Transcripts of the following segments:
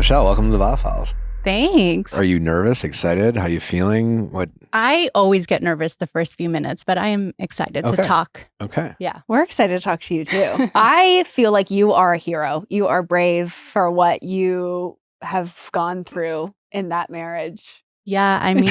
Michelle, welcome to the Viall Files. Thanks. Are you nervous, excited? How are you feeling? What? I always get nervous the first few minutes, but I am excited to talk. Okay. Yeah. We're excited to talk to you too. I feel like you are a hero. You are brave for what you have gone through in that marriage. Yeah, I mean,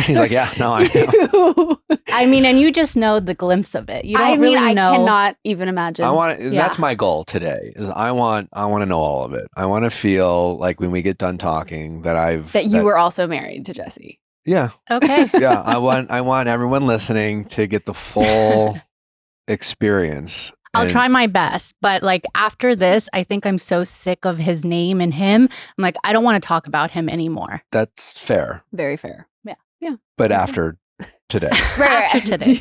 She's like, yeah, no, I know. I mean, and you just know the glimpse of it. You don't really know. I cannot even imagine. That's my goal today. Is I want to know all of it. I want to feel like when we get done talking that you were also married to Jesse. Yeah. Okay. Yeah. I want everyone listening to get the full experience. I'll try my best, but like after this, I think I'm so sick of his name and him. I'm like, I don't want to talk about him anymore. That's fair. Very fair. Yeah. Yeah. But after today. After today.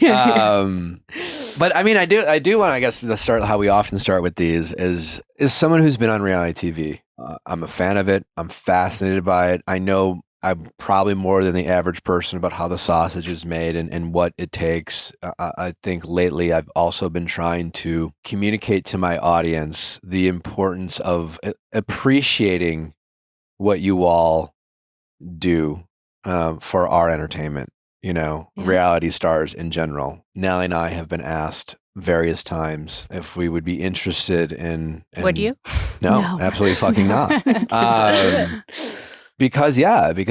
But I mean, I do want, I guess, to start how we often start with these is someone who's been on reality TV. I'm a fan of it. I'm fascinated by it. I know I'm probably more than the average person about how the sausage is made and what it takes. I think lately I've also been trying to communicate to my audience the importance of appreciating what you all do for our entertainment. You know, reality stars in general. Nellie and I have been asked various times if we would be interested in Would you? No, absolutely fucking not. Because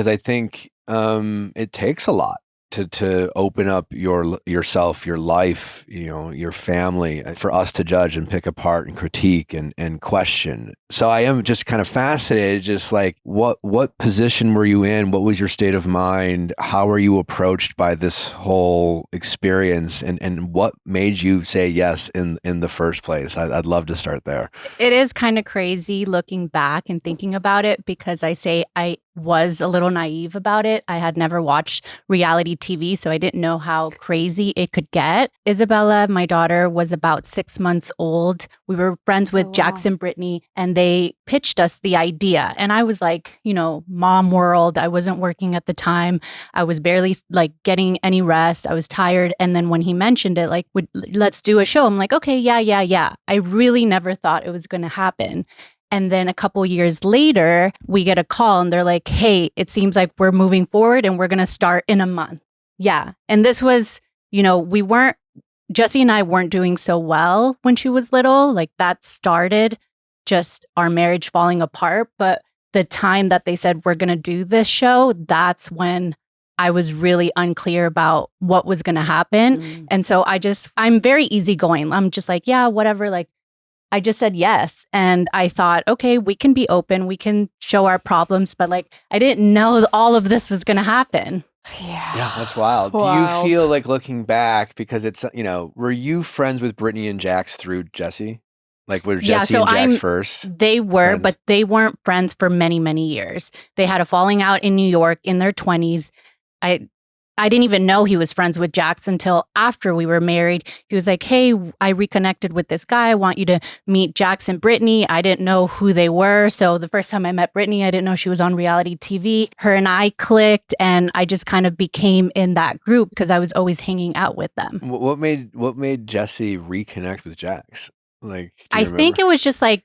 I think it takes a lot to open up yourself, your life, you know, your family, for us to judge and pick apart and critique and question. So I am just kind of fascinated, just like what position were you in? What was your state of mind? How were you approached by this whole experience? And what made you say yes in the first place? I'd love to start there. It is kind of crazy looking back and thinking about it because I was a little naive about it. I had never watched reality TV, so I didn't know how crazy it could get. Isabella, my daughter, was about 6 months old. We were friends with Jax and Brittany, and they pitched us the idea. And I was like, you know, mom world. I wasn't working at the time. I was barely like getting any rest. I was tired. And then when he mentioned it, like, let's do a show. I'm like, okay, yeah. I really never thought it was going to happen. And then a couple years later, we get a call and they're like, hey, it seems like we're moving forward and we're going to start in a month. Yeah. And this was, you know, Jesse and I weren't doing so well when she was little. Like that started just our marriage falling apart. But the time that they said, we're going to do this show, that's when I was really unclear about what was going to happen. And so I'm very easygoing. I'm just like, yeah, whatever. Like, I just said yes. And I thought, okay, we can be open. We can show our problems. But like, I didn't know all of this was going to happen. Yeah, that's wild. Do you feel like looking back, because it's, you know, were you friends with Brittany and Jax through Jesse? Like were Jesse and Jax first? They were, friends? But they weren't friends for many, many years. They had a falling out in New York in their 20s. I didn't even know he was friends with Jax until after we were married. He was like, hey, I reconnected with this guy. I want you to meet Jax and Brittany. I didn't know who they were. So the first time I met Brittany, I didn't know she was on reality TV. Her and I clicked and I just kind of became in that group because I was always hanging out with them. What made Jesse reconnect with Jax? Like, I think it was just like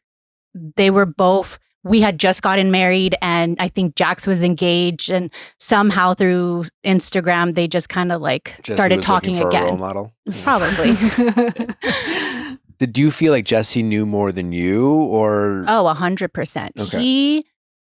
we had just gotten married and I think Jax was engaged and somehow through Instagram, they just kind of like Jesse started talking for again. A role model? Probably. Did you feel like Jesse knew more than you or? Oh, 100%. Okay. He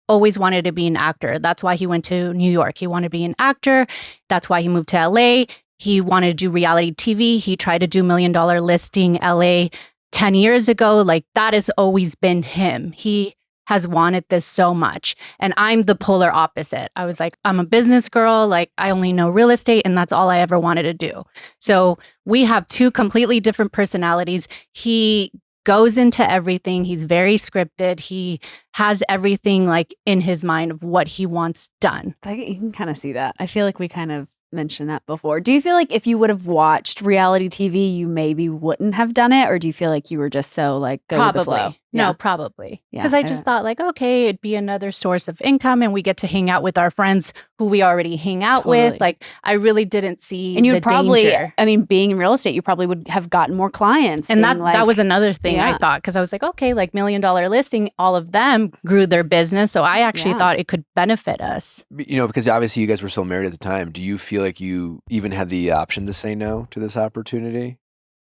always wanted to be an actor. That's why he went to New York. He wanted to be an actor. That's why he moved to LA. He wanted to do reality TV. He tried to do $1 Million Listing LA 10 years ago. Like that has always been him. He has wanted this so much. And I'm the polar opposite. I was like, I'm a business girl. Like I only know real estate and that's all I ever wanted to do. So we have two completely different personalities. He goes into everything. He's very scripted. He has everything like in his mind of what he wants done. You can kind of see that. I feel like we kind of mentioned that before. Do you feel like if you would have watched reality TV, you maybe wouldn't have done it? Or do you feel like you were just so like go with the flow? No, Yeah. probably. Yeah. Because I just thought like, okay, it'd be another source of income and we get to hang out with our friends who we already hang out Totally. with. Like I really didn't see And you'd the probably, danger. I mean, being in real estate, you probably would have gotten more clients. And being that was another thing yeah. I thought, because I was like, okay, like $1 million listing, all of them grew their business. So I actually Yeah. thought it could benefit us. You know, because obviously you guys were still married at the time. Do you feel like you even had the option to say no to this opportunity?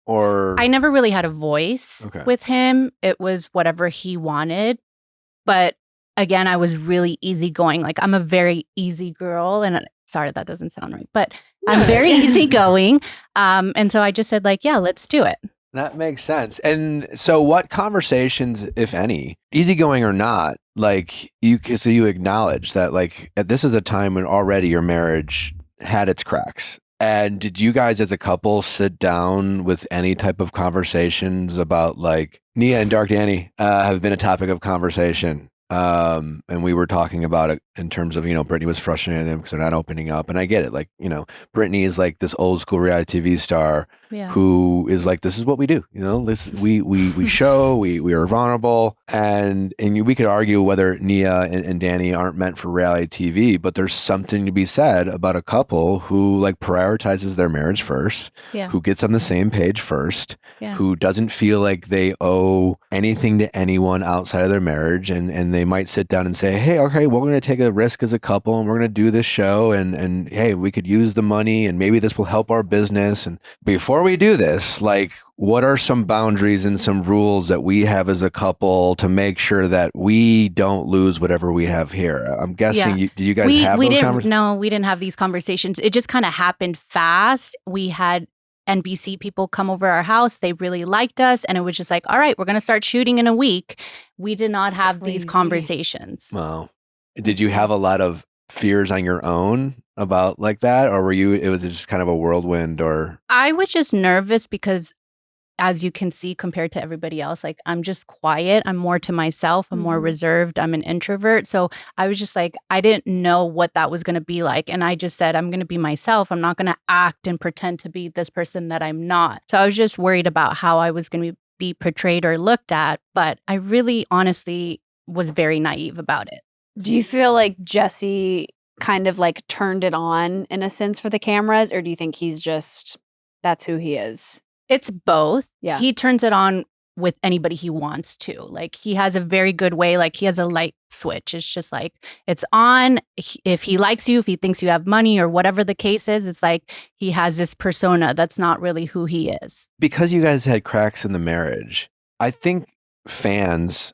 Or I never really had a voice Okay. with him. It was whatever he wanted. But again, I was really easygoing. Like I'm a very easy girl. And sorry, that doesn't sound right, but I'm very easygoing. And so I just said like, yeah, let's do it. That makes sense. And so what conversations, if any, easygoing or not, like so you acknowledge that like this is a time when already your marriage had its cracks. And did you guys as a couple sit down with any type of conversations about like Nia and Dark Danny have been a topic of conversation? And we were talking about it in terms of, you know, Brittany was frustrated with them because they're not opening up. And I get it. Like, you know, Brittany is like this old school reality TV star who is like, this is what we do. You know, this we show, we are vulnerable. And we could argue whether Nia and Danny aren't meant for reality TV, but there's something to be said about a couple who like prioritizes their marriage first, who gets on the same page first, who doesn't feel like they owe anything to anyone outside of their marriage. And they might sit down and say, hey, okay, we're going to take a risk as a couple and we're going to do this show. And hey, we could use the money and maybe this will help our business. And before we do this, like, what are some boundaries and some rules that we have as a couple to make sure that we don't lose whatever we have here? I'm guessing, do you guys have those conversations? No, we didn't have these conversations. It just kind of happened fast. We had NBC people come over our house. They really liked us. And it was just like, all right, we're going to start shooting in a week. We did not have these conversations. Wow. Did you have a lot of fears on your own about like that? Or it was just kind of a whirlwind or? I was just nervous because as you can see, compared to everybody else, like I'm just quiet. I'm more to myself. I'm more reserved. I'm an introvert. So I was just like, I didn't know what that was going to be like. And I just said, I'm going to be myself. I'm not going to act and pretend to be this person that I'm not. So I was just worried about how I was going to be portrayed or looked at. But I really honestly was very naive about it. Do you feel like Jesse kind of like turned it on in a sense for the cameras? Or do you think he's just, that's who he is? It's both. Yeah. He turns it on with anybody he wants to. Like he has a very good way, like he has a light switch. It's just like, it's on. If he likes you, if he thinks you have money or whatever the case is, it's like he has this persona that's not really who he is. Because you guys had cracks in the marriage, I think fans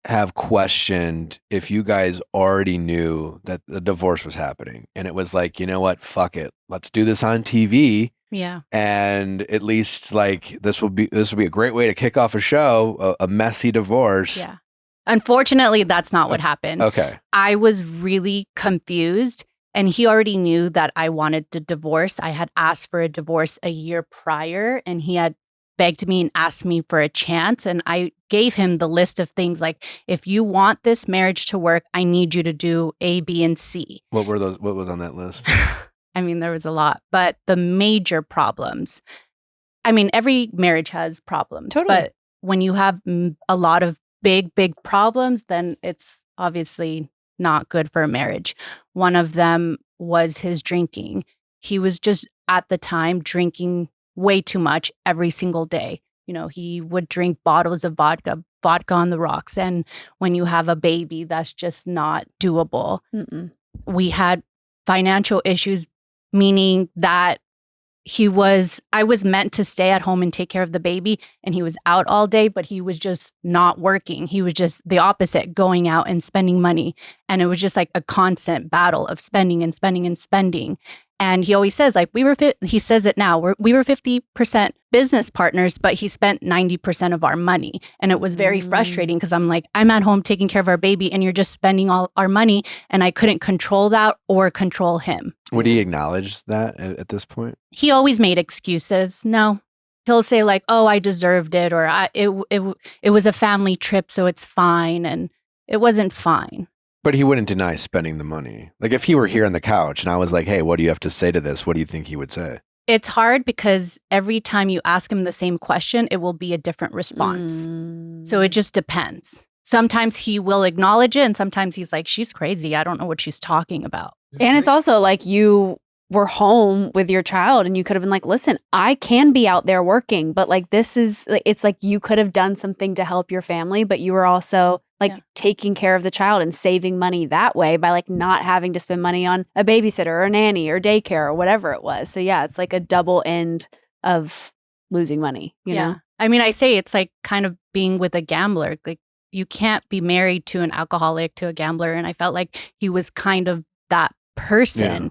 have questioned if you guys already knew that the divorce was happening. And it was like, you know what, fuck it. Let's do this on TV. Yeah. And at least like this will be a great way to kick off a show, a messy divorce. Yeah. Unfortunately, that's not what happened. Okay. I was really confused and he already knew that I wanted to divorce. I had asked for a divorce a year prior and he had begged me and asked me for a chance. And I gave him the list of things like, if you want this marriage to work, I need you to do A, B, and C. What were those? What was on that list? I mean, there was a lot, but the major problems, I mean, every marriage has problems, but when you have a lot of big problems, then it's obviously not good for a marriage. One of them was his drinking. He was just at the time drinking way too much every single day. You know, he would drink bottles of vodka on the rocks. And when you have a baby, that's just not doable. We had financial issues, meaning that I was meant to stay at home and take care of the baby, and he was out all day, but he was just not working. He was just the opposite, going out and spending money. And it was just like a constant battle of spending and spending and spending. And he always says, like, he says it now, we were 50% business partners, but he spent 90% of our money. And it was very frustrating because I'm like, I'm at home taking care of our baby and you're just spending all our money. And I couldn't control that or control him. Would he acknowledge that at this point? He always made excuses. No. He'll say like, oh, I deserved it, or it was a family trip, so it's fine. And it wasn't fine. But he wouldn't deny spending the money. Like if he were here on the couch and I was like, hey, what do you have to say to this? What do you think he would say? It's hard because every time you ask him the same question, it will be a different response. So it just depends. Sometimes he will acknowledge it, and sometimes he's like, she's crazy. I don't know what she's talking about. And it's also like you were home with your child and you could have been like, listen, I can be out there working, but like this is, it's like you could have done something to help your family, but you were also like taking care of the child and saving money that way by like not having to spend money on a babysitter or a nanny or daycare or whatever it was. So yeah, it's like a double end of losing money, you know? I mean, I say it's like kind of being with a gambler. Like you can't be married to an alcoholic, to a gambler. And I felt like he was kind of that person. Yeah.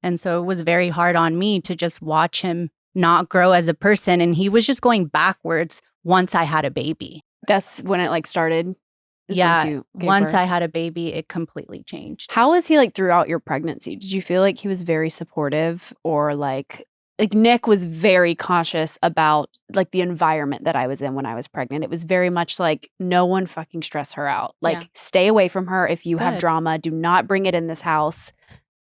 And so it was very hard on me to just watch him not grow as a person. And he was just going backwards once I had a baby. That's when it like started. Once I had a baby, it completely changed. How was he like throughout your pregnancy? Did you feel like he was very supportive, or like Nick was very cautious about like the environment that I was in when I was pregnant? It was very much like, no one fucking stress her out. Like stay away from her. If you have drama, do not bring it in this house.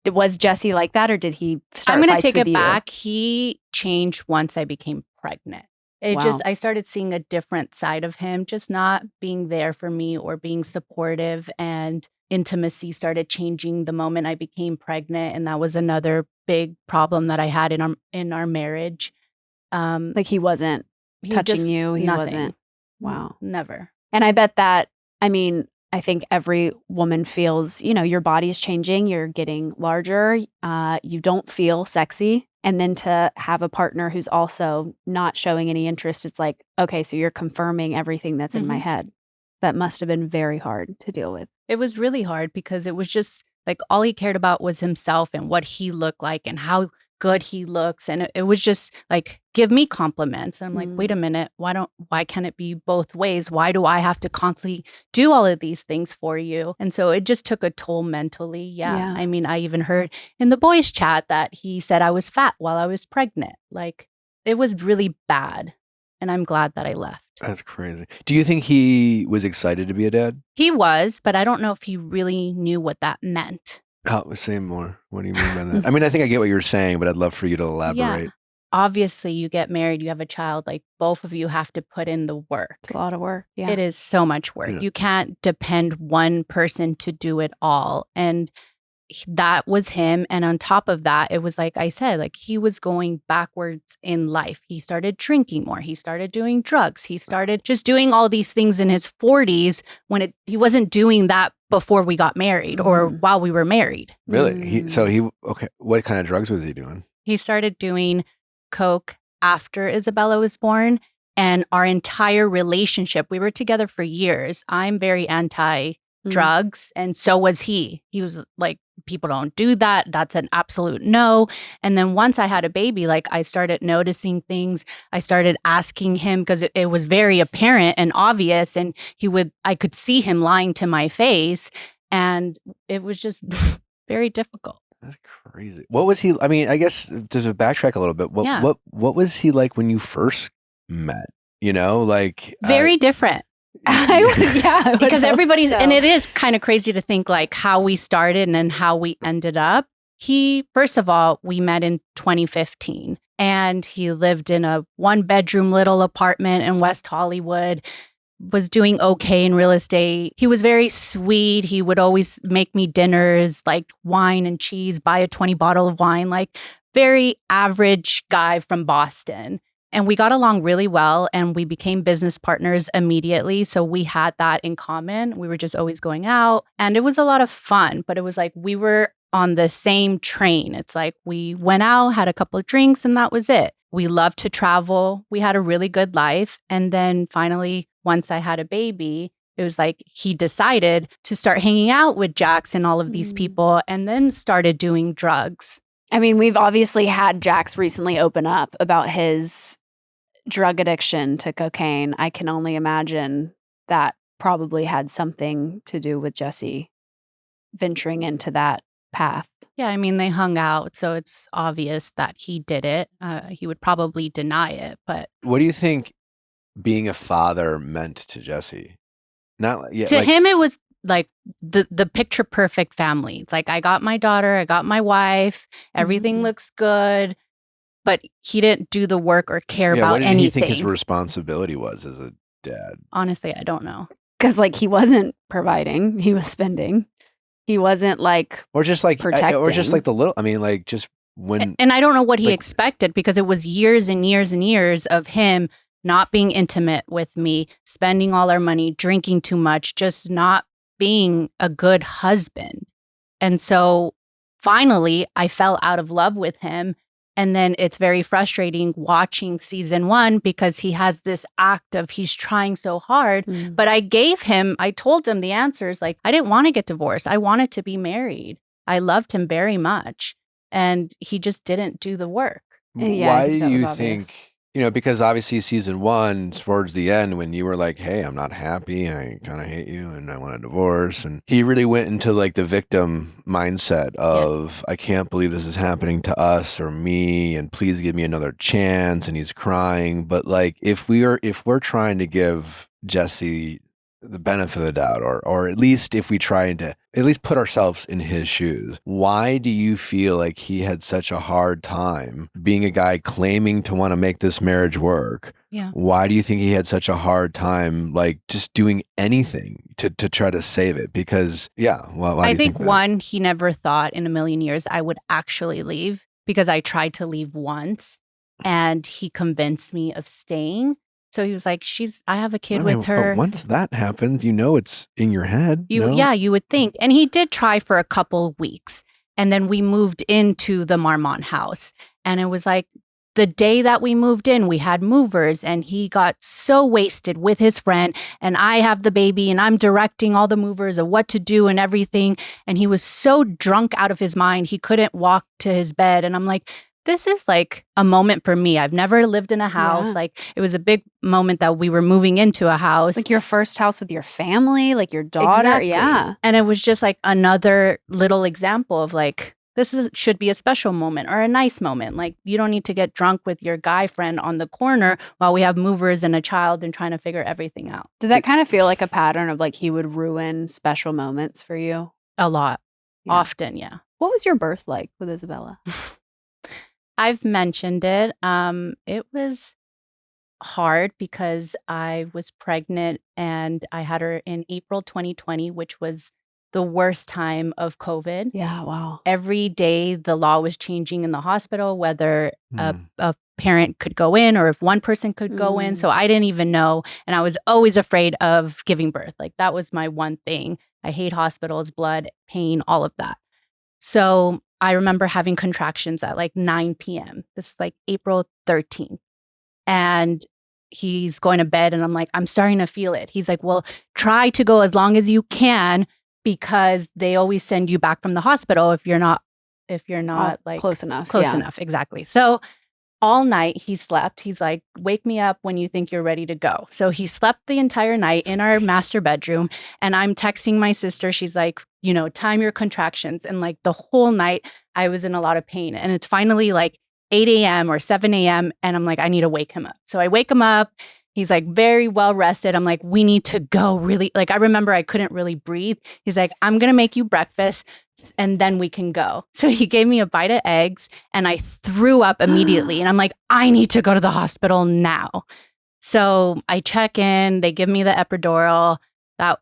Was Jesse like that, or did he start I'm going to fights take with it you? back. He changed once I became pregnant. I started seeing a different side of him, just not being there for me or being supportive, and intimacy started changing the moment I became pregnant. And that was another big problem that I had in our marriage. Like he wasn't touching you. He nothing. wasn't. Wow. Never. And I bet that, I mean, I think every woman feels, you know, your body's changing, you're getting larger, you don't feel sexy. And then to have a partner who's also not showing any interest, it's like, okay, so you're confirming everything that's in my head. That must have been very hard to deal with. It was really hard because it was just like all he cared about was himself and what he looked like and how good he looks. And it was just like, give me compliments. And I'm like, wait a minute, why can't it be both ways? Why do I have to constantly do all of these things for you? And so it just took a toll mentally. Yeah. I mean, I even heard in the boys' chat that he said I was fat while I was pregnant. Like it was really bad. And I'm glad that I left. That's crazy. Do you think he was excited to be a dad? He was, but I don't know if he really knew what that meant. Say more. What do you mean by that? I mean, I think I get what you're saying, but I'd love for you to elaborate. Yeah. Obviously, you get married, you have a child, like both of you have to put in the work. It's a lot of work. Yeah. It is so much work. Yeah. You can't depend one person to do it all. And that was him. And on top of that, it was like I said, like he was going backwards in life. He started drinking more. He started doing drugs. He started just doing all these things in his 40s when he wasn't doing that before we got married or while we were married. Really? Okay. What kind of drugs was he doing? He started doing coke after Isabella was born. And our entire relationship, we were together for years. I'm very anti-drugs, and so was he. He was like, people don't do that. That's an absolute no. And then once I had a baby, like I started noticing things. I started asking him because it was very apparent and obvious. And I could see him lying to my face. And it was just very difficult. That's crazy. What was he? I mean, I guess there's a backtrack a little bit. What was he like when you first met? You know, like very different. Because everybody's, and it is kind of crazy to think like how we started and then how we ended up. First of all, we met in 2015 and he lived in a 1-bedroom little apartment in West Hollywood, was doing okay in real estate. He was very sweet. He would always make me dinners, like wine and cheese, buy a 20 bottle of wine, like very average guy from Boston. And we got along really well and we became business partners immediately. So we had that in common. We were just always going out and it was a lot of fun, but it was like we were on the same train. It's like we went out, had a couple of drinks, and that was it. We loved to travel. We had a really good life. And then finally, once I had a baby, it was like he decided to start hanging out with Jax and all of these people and then started doing drugs. I mean, we've obviously had Jax recently open up about his drug addiction to cocaine. I can only imagine that probably had something to do with Jesse venturing into that path. Yeah, I mean, they hung out, so it's obvious that he did it. He would probably deny it, but... What do you think being a father meant to Jesse? To him, it was like the picture perfect family. It's like, I got my daughter, I got my wife, everything looks good. but he didn't do the work or care What about did anything. he think his responsibility was as a dad? Honestly, I don't know. Because like he wasn't providing, he was spending. He wasn't like Or just like protecting. the little. I mean, like just when. And I don't know what he like- expected, because it was years and years and years of him not being intimate with me, spending all our money, drinking too much, just not being a good husband. And so finally, I fell out of love with him. And then it's very frustrating watching season 1, because he has this act of he's trying so hard. Mm. But I told him the answers. Like, I didn't want to get divorced. I wanted to be married. I loved him very much. And he just didn't do the work. Yeah, I Why think do that was you obvious. think? Because obviously season 1, towards the end, when you were like, "Hey, I'm not happy. I kind of hate you, and I want a divorce," and he really went into like the victim mindset of, "I can't believe this is happening to us or me, and please give me another chance." And he's crying. But like, if we're trying to give Jesse the benefit of the doubt, or at least if we try to at least put ourselves in his shoes, why do you feel like he had such a hard time being a guy claiming to want to make this marriage work? Yeah. Why do you think he had such a hard time, like just doing anything to try to save it? Because why I do you think that? one, he never thought in a million years I would actually leave, because I tried to leave once and he convinced me of staying. So he was like, I have a kid with her. But once that happens, it's in your head. Yeah, you would think. And he did try for a couple of weeks. And then we moved into the Marmont house. And it was like the day that we moved in, we had movers, and he got so wasted with his friend. And I have the baby, and I'm directing all the movers of what to do and everything. And he was so drunk out of his mind, he couldn't walk to his bed. And I'm like, this is like a moment for me. I've never lived in a house. Yeah. Like, it was a big moment that we were moving into a house. Like your first house with your family, like your daughter. Exactly. Yeah. And it was just like another little example of like, should be a special moment or a nice moment. Like, you don't need to get drunk with your guy friend on the corner while we have movers and a child and trying to figure everything out. Did that kind of feel like a pattern of like he would ruin special moments for you? A lot. Yeah. Often, yeah. What was your birth like with Isabella? I've mentioned it. It was hard because I was pregnant and I had her in April 2020, which was the worst time of COVID. Yeah, wow. Every day the law was changing in the hospital, whether a parent could go in or if one person could go in. So I didn't even know. And I was always afraid of giving birth. Like, that was my one thing. I hate hospitals, blood, pain, all of that. So I remember having contractions at like 9 p.m. This is like April 13th. And he's going to bed and I'm like, I'm starting to feel it. He's like, well, try to go as long as you can, because they always send you back from the hospital if you're not like close enough. Close enough, exactly. So all night he slept. He's like, wake me up when you think you're ready to go. So he slept the entire night in our master bedroom. And I'm texting my sister. She's like, time your contractions. And like the whole night I was in a lot of pain. And it's finally like 8 a.m. or 7 a.m. And I'm like, I need to wake him up. So I wake him up. He's like very well rested. I'm like, we need to go really. Like, I remember I couldn't really breathe. He's like, I'm going to make you breakfast and then we can go. So he gave me a bite of eggs and I threw up immediately. And I'm like, I need to go to the hospital now. So I check in, they give me the epidural.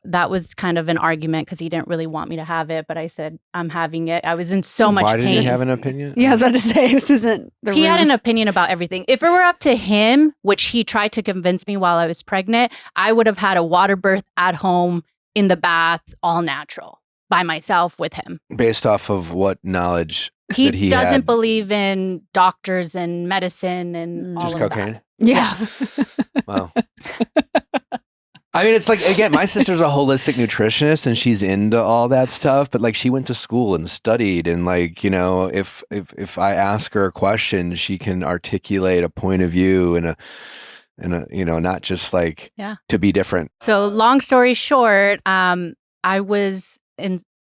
That was kind of an argument because he didn't really want me to have it, but I said, I'm having it. I was in so much pain. Why did he have an opinion? Yeah, I was about to say, this isn't the He had room. an opinion about everything. If it were up to him, which he tried to convince me while I was pregnant, I would have had a water birth at home in the bath, all natural, by myself with him. Based off of what knowledge He that he doesn't had? believe in doctors and medicine and all Just of cocaine? that. Yeah. Wow. I mean, it's like, again, my sister's a holistic nutritionist and she's into all that stuff, but like she went to school and studied, and like, if I ask her a question, she can articulate a point of view and not just like to be different. So long story short, I was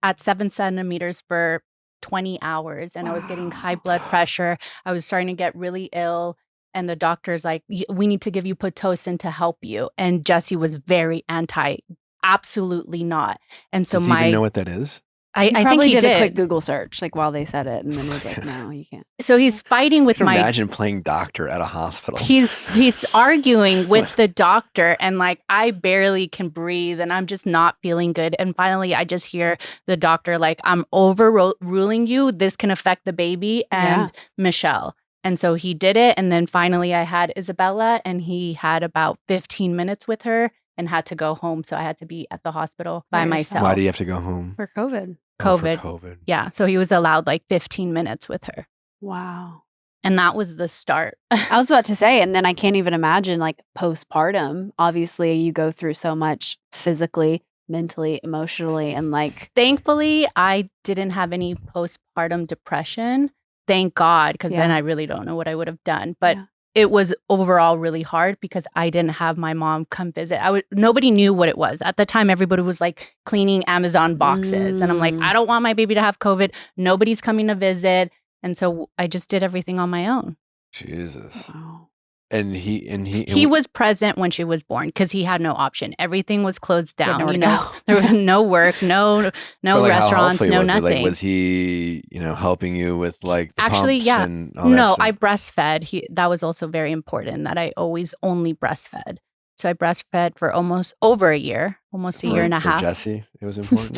at 7 centimeters for 20 hours and I was getting high blood pressure. I was starting to get really ill. And the doctor's like, we need to give you Pitocin to help you. And Jesse was very anti, absolutely not. And so Does he even know what that is? I think probably he did did a quick Google search like while they said it, and then was like, no, you can't. So he's fighting with Can you my. imagine playing doctor at a hospital? He's arguing with the doctor, and like I barely can breathe, and I'm just not feeling good. And finally, I just hear the doctor like, "I'm overruling you. This can affect the baby and Michelle." And so he did it, and then finally, I had Isabella, and he had about 15 minutes with her and had to go home. So I had to be at the hospital by myself. Why do you have to go home? For COVID. Oh, for COVID. Yeah. So he was allowed like 15 minutes with her. Wow. And that was the start. I was about to say, and then I can't even imagine like postpartum. Obviously, you go through so much physically, mentally, emotionally, and like. Thankfully, I didn't have any postpartum depression. Thank God, because then I really don't know what I would have done. But it was overall really hard because I didn't have my mom come visit. Nobody knew what it was. At the time, everybody was like cleaning Amazon boxes. And I'm like, I don't want my baby to have COVID. Nobody's coming to visit. And so I just did everything on my own. Jesus. Wow. And he was present when she was born because he had no option. Everything was closed down. There was no work, no restaurants, no nothing. Was he, helping you with like the actually, pumps and all that stuff? I breastfed. That was also very important that I always only breastfed. So I breastfed for almost over a year, almost a year and a half. For Jesse, it was important.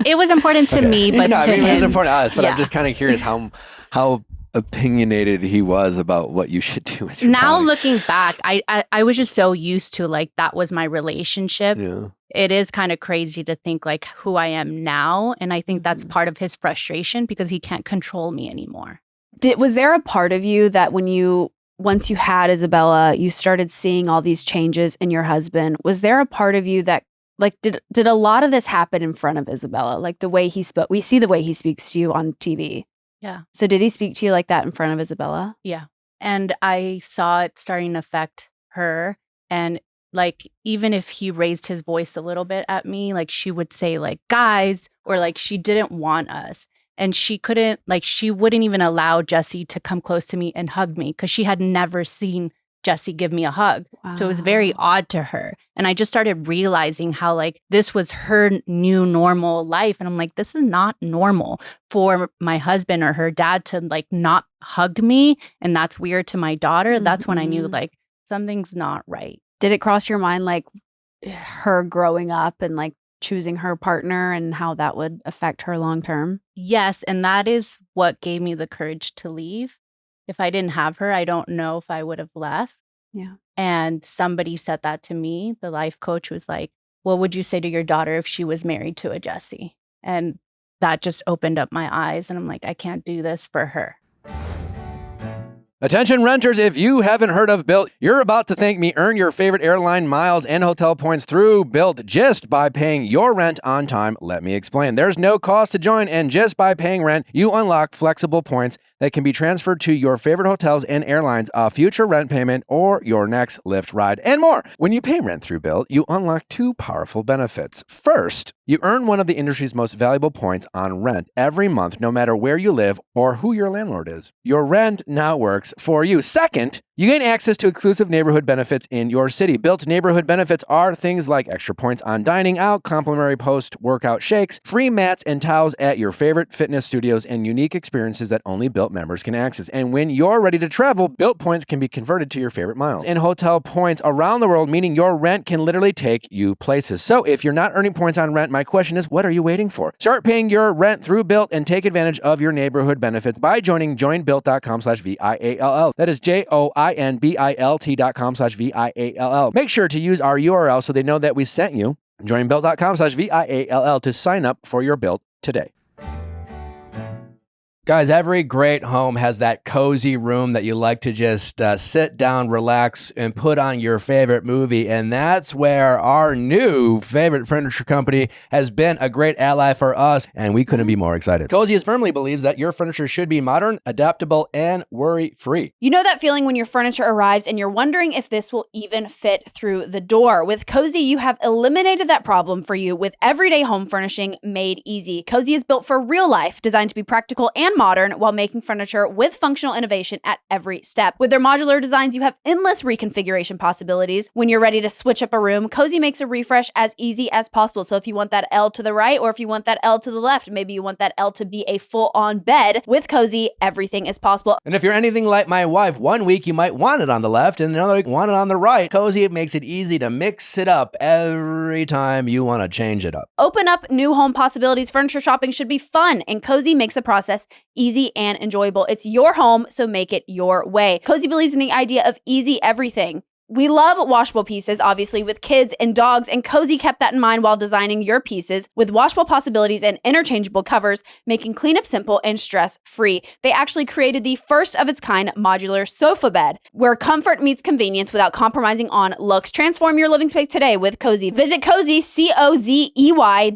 It was important to me, but to him, it was important to us. But I'm just kind of curious how opinionated he was about what you should do with your body. Looking back, I was just so used to like that was my relationship. Yeah. It is kind of crazy to think like who I am now, and I think that's part of his frustration because he can't control me anymore. Was there a part of you that once you had Isabella, you started seeing all these changes in your husband? Was there a part of you that like did a lot of this happen in front of Isabella? Like the way he spoke, we see the way he speaks to you on TV. Yeah. So did he speak to you like that in front of Isabella? Yeah. And I saw it starting to affect her. And like, even if he raised his voice a little bit at me, like she would say like, guys, or like she didn't want us. And she wouldn't even allow Jesse to come close to me and hug me because she had never seen Jesse give me a hug. Wow. So it was very odd to her. And I just started realizing how like this was her new normal life. And I'm like, this is not normal for my husband or her dad to like not hug me. And that's weird to my daughter. That's when I knew like something's not right. Did it cross your mind like her growing up and like choosing her partner and how that would affect her long term? Yes. And that is what gave me the courage to leave. If I didn't have her, I don't know if I would have left. Yeah. And somebody said that to me. The life coach was like, what would you say to your daughter if she was married to a Jesse? And that just opened up my eyes. And I'm like, I can't do this for her. Attention renters, if you haven't heard of Bilt, you're about to thank me. Earn your favorite airline miles and hotel points through Bilt just by paying your rent on time. Let me explain. There's no cost to join, and just by paying rent, you unlock flexible points that can be transferred to your favorite hotels and airlines, a future rent payment, or your next Lyft ride, and more. When you pay rent through Bilt, you unlock two powerful benefits. First, you earn one of the industry's most valuable points on rent every month, no matter where you live or who your landlord is. Your rent now works for you. Second, you gain access to exclusive neighborhood benefits in your city. Built neighborhood benefits are things like extra points on dining out, complimentary post-workout shakes, free mats and towels at your favorite fitness studios, and unique experiences that only Built members can access. And when you're ready to travel, Built points can be converted to your favorite miles and hotel points around the world, meaning your rent can literally take you places. So if you're not earning points on rent, my question is, what are you waiting for? Start paying your rent through Built and take advantage of your neighborhood benefits by joining joinbuilt.com/VIALL. That is JOINBILT.com/VIALL. Make sure to use our URL so they know that we sent you. Joinbuilt.com/VIALL to sign up for your Built today. Guys, every great home has that cozy room that you like to just sit down, relax, and put on your favorite movie. And that's where our new favorite furniture company has been a great ally for us, and we couldn't be more excited. Coziest firmly believes that your furniture should be modern, adaptable, and worry-free. You know that feeling when your furniture arrives and you're wondering if this will even fit through the door. With Cozy, you have eliminated that problem for you with everyday home furnishing made easy. Cozy is built for real life, designed to be practical and and modern while making furniture with functional innovation at every step. With their modular designs, you have endless reconfiguration possibilities. When you're ready to switch up a room, Cozy makes a refresh as easy as possible. So if you want that L to the right or if you want that L to the left, maybe you want that L to be a full-on bed, with Cozy, everything is possible. And if you're anything like my wife, one week you might want it on the left and another week want it on the right. Cozy makes it easy to mix it up every time you want to change it up. Open up new home possibilities. Furniture shopping should be fun, and Cozy makes the process easy and enjoyable. It's your home, so make it your way. Cozy believes in the idea of easy everything. We love washable pieces, obviously, with kids and dogs, and Cozy kept that in mind while designing your pieces with washable possibilities and interchangeable covers, making cleanup simple and stress-free. They actually created the first of its kind modular sofa bed, where comfort meets convenience without compromising on looks. Transform your living space today with Cozy. Visit Cozy, COZEY.com,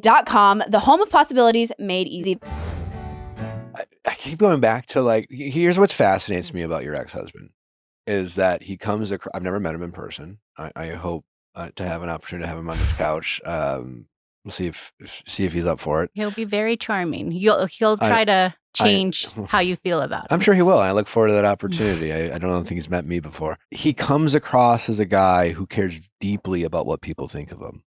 the home of possibilities made easy. I keep going back to like, here's what fascinates me about your ex-husband. Is that he comes across, I've never met him in person. I hope to have an opportunity to have him on this couch. We'll see if he's up for it. He'll be very charming. He'll try to change how you feel about it. I'm sure he will. I look forward to that opportunity. I don't think he's met me before. He comes across as a guy who cares deeply about what people think of him.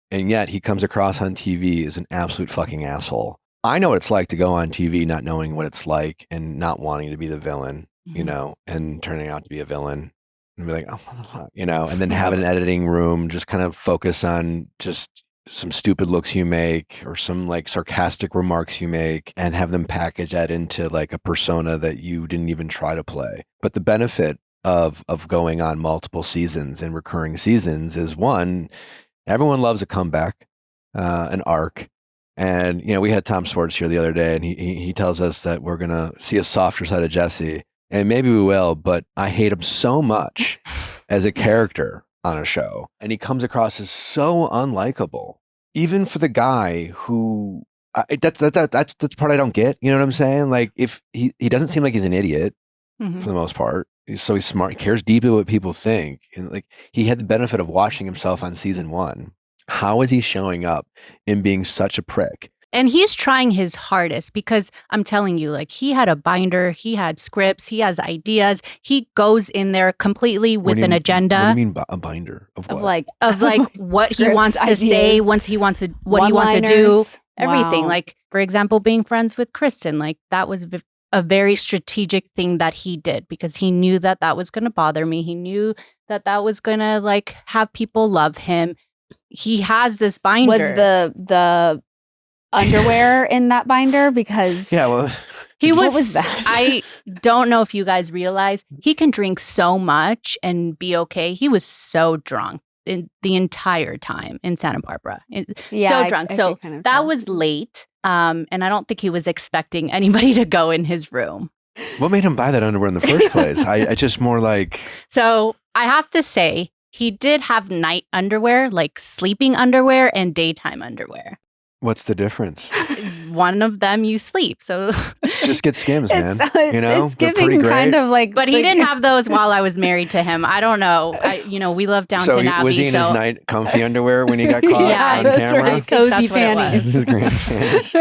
And yet he comes across on TV as an absolute fucking asshole. I know what it's like to go on TV not knowing what it's like and not wanting to be the villain. You know, and turning out to be a villain and be like, oh, you know, and then have an editing room, just kind of focus on just some stupid looks you make or some like sarcastic remarks you make and have them package that into like a persona that you didn't even try to play. But the benefit of going on multiple seasons and recurring seasons is one, everyone loves a comeback, an arc. And, you know, we had Tom Swartz here the other day and he tells us that we're going to see a softer side of Jesse. And maybe we will, but I hate him so much as a character on a show. And he comes across as so unlikable, even for the guy who, that's the part I don't get. You know what I'm saying? Like if he doesn't seem like he's an idiot for the most part. He's smart, he cares deeply what people think. And like he had the benefit of watching himself on season 1. How is he showing up and being such a prick? And he's trying his hardest because I'm telling you, like he had a binder, he had scripts, he has ideas. He goes in there completely with an agenda. What do you mean a binder of what? Of what he wants to ideas, say, what he wants to do, everything. Wow. Like for example, being friends with Kristen, like that was a very strategic thing that he did because he knew that was going to bother me. He knew that was going to like have people love him. He has this binder. Was the underwear in that binder? Because what was that? I don't know if you guys realize he can drink so much and be okay. He was so drunk in the entire time in Santa Barbara. So drunk. So that was late. And I don't think he was expecting anybody to go in his room. What made him buy that underwear in the first place? I just more like. So I have to say, he did have night underwear, like sleeping underwear and daytime underwear. What's the difference? One of them you sleep, so just get Skims, man. It's giving kind of like. But he didn't have those while I was married to him. I don't know. We love Downton Abbey. Was he in his night comfy underwear when he got caught on that's camera? Right. Cozy panties. His green panties.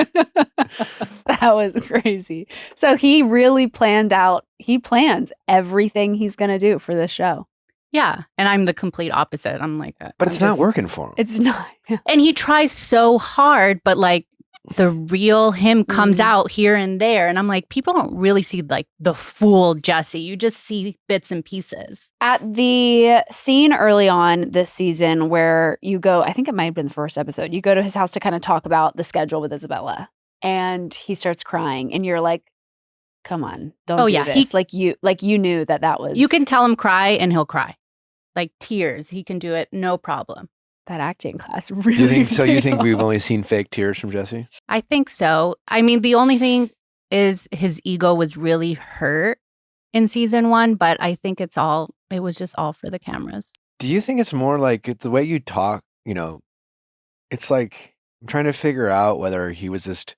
That was crazy. So he really planned out. He plans everything he's going to do for this show. Yeah. And I'm the complete opposite. I'm like, but it's not working for him. It's not. And he tries so hard, but like the real him comes out here and there. And I'm like, people don't really see like the full Jesse. You just see bits and pieces. At the scene early on this season where you go, I think it might have been the first episode, you go to his house to kind of talk about the schedule with Isabella. And he starts crying. And you're like, come on, don't do this. You knew that was. You can tell him cry and he'll cry. Like tears. He can do it. No problem. That acting class really. You think we've only seen fake tears from Jesse? I think so. I mean, the only thing is his ego was really hurt in season 1, but I think it was just all for the cameras. Do you think it's more like it's the way you talk, it's like I'm trying to figure out whether he was just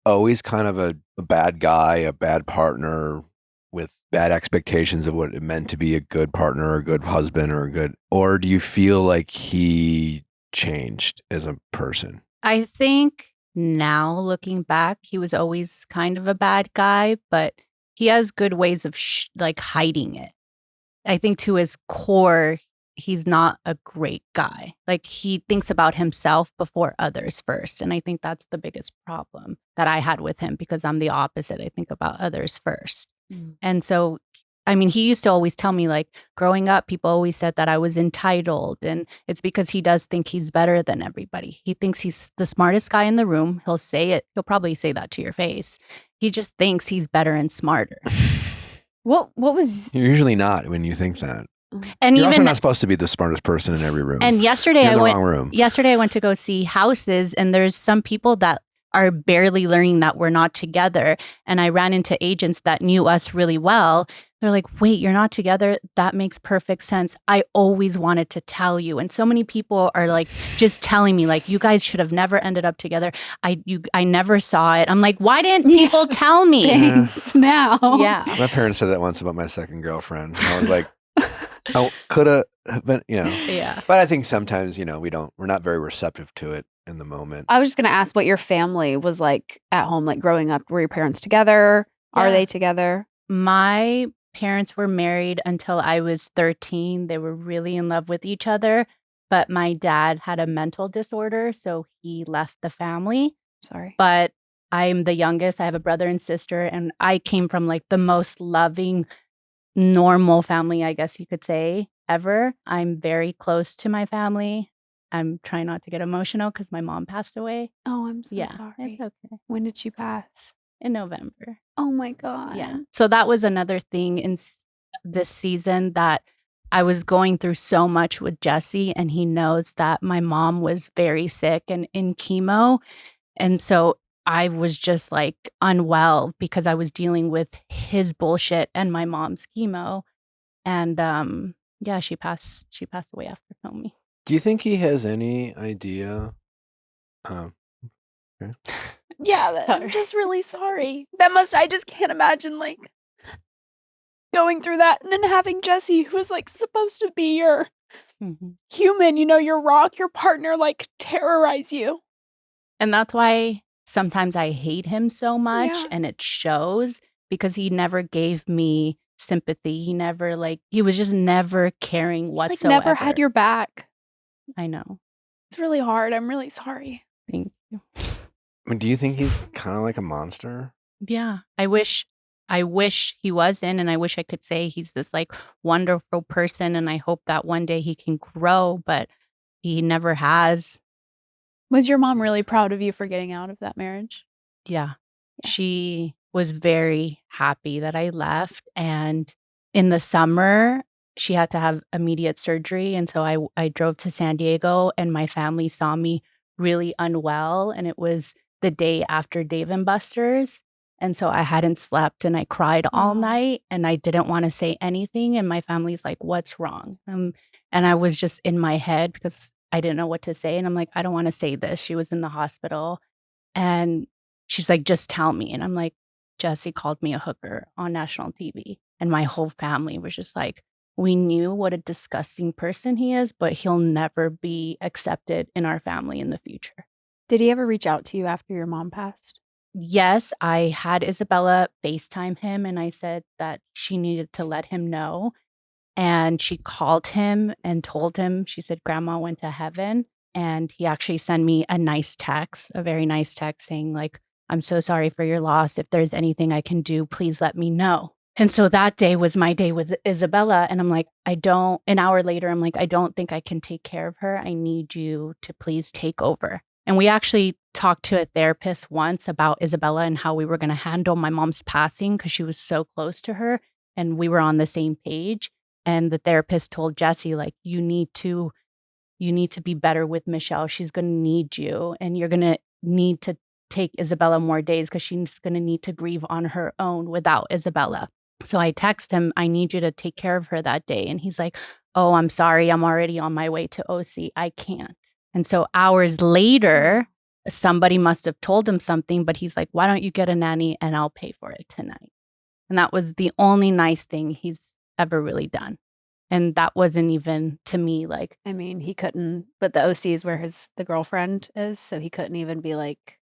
always kind of a bad guy, a bad partner with bad expectations of what it meant to be a good partner or a good husband or do you feel like he changed as a person? I think now looking back, he was always kind of a bad guy, but he has good ways of like hiding it. I think to his core, he's not a great guy. Like he thinks about himself before others first. And I think that's the biggest problem that I had with him because I'm the opposite. I think about others first. And so, I mean, he used to always tell me, like, growing up, people always said that I was entitled. And it's because he does think he's better than everybody. He thinks he's the smartest guy in the room. He'll say it. He'll probably say that to your face. He just thinks he's better and smarter. What was You're usually not when you think that. And You're also even not supposed to be the smartest person in every room. and yesterday You're in I the went wrong room. yesterday I went to go see houses, and there's some people that are barely learning that we're not together. And I ran into agents that knew us really well. They're like, wait, you're not together? That makes perfect sense. I always wanted to tell you. And so many people are like just telling me, like, you guys should have never ended up together. I never saw it. I'm like, why didn't people tell me? thanks now? Yeah. My parents said that once about my second girlfriend. I was like, oh, could have been, Yeah. But I think sometimes, we're not very receptive to it in the moment. I was just going to ask what your family was like at home, like growing up. Were your parents together? Are Yeah. they together? My parents were married until I was 13. They were really in love with each other, but my dad had a mental disorder, so he left the family. Sorry. But I'm the youngest. I have a brother and sister, and I came from like the most loving, normal family, I guess you could say, ever. I'm very close to my family. I'm trying not to get emotional because my mom passed away. Oh, I'm so Yeah, sorry. it's okay. When did she pass? In November. Oh my God. Yeah. So that was another thing in this season that I was going through so much with Jesse, and he knows that my mom was very sick and in chemo. And so I was just like unwell because I was dealing with his bullshit and my mom's chemo. And yeah, she passed away after filming. Do you think he has any idea? Yeah, I'm just really sorry. I just can't imagine like going through that and then having Jesse, who was like supposed to be your human, your rock, your partner, like terrorize you. And that's why sometimes I hate him so much, Yeah. and it shows because he never gave me sympathy. He was just never caring Like whatsoever. never had your back. I know. It's really hard. I'm really sorry. Thank you. I mean, do you think he's kind of like a monster? Yeah. I wish he wasn't, and I wish I could say he's this like wonderful person, and I hope that one day he can grow, but he never has. Was your mom really proud of you for getting out of that marriage? Yeah. Yeah. She was very happy that I left, and in the summer she had to have immediate surgery, and so I drove to San Diego, and my family saw me really unwell, and it was the day after Dave and Buster's. And so I hadn't slept, and I cried all Wow. night, and I didn't want to say anything. And my family's like, what's wrong? And I was just in my head because I didn't know what to say. And I'm like, I don't want to say this. She was in the hospital, and she's like, just tell me. And I'm like, Jesse called me a hooker on national TV. And my whole family was just like, we knew what a disgusting person he is, but he'll never be accepted in our family in the future. Did he ever reach out to you after your mom passed? Yes, I had Isabella FaceTime him, and I said that she needed to let him know. And she called him and told him, she said, Grandma went to heaven. And he actually sent me a nice text, a very nice text saying, like, I'm so sorry for your loss. If there's anything I can do, please let me know. And so that day was my day with Isabella. And I'm like, an hour later, I'm like, I don't think I can take care of her. I need you to please take over. And we actually talked to a therapist once about Isabella and how we were going to handle my mom's passing because she was so close to her and we were on the same page. And the therapist told Jesse, like, you need to be better with Michelle. She's going to need you, and you're going to need to take Isabella more days because she's going to need to grieve on her own without Isabella. So I text him, I need you to take care of her that day. And he's like, oh, I'm sorry. I'm already on my way to OC. I can't. And so hours later, somebody must have told him something, but he's like, why don't you get a nanny and I'll pay for it tonight? And that was the only nice thing he's ever really done. And that wasn't even to me like, I mean, he couldn't, but the OC is where the girlfriend is. So he couldn't even be like,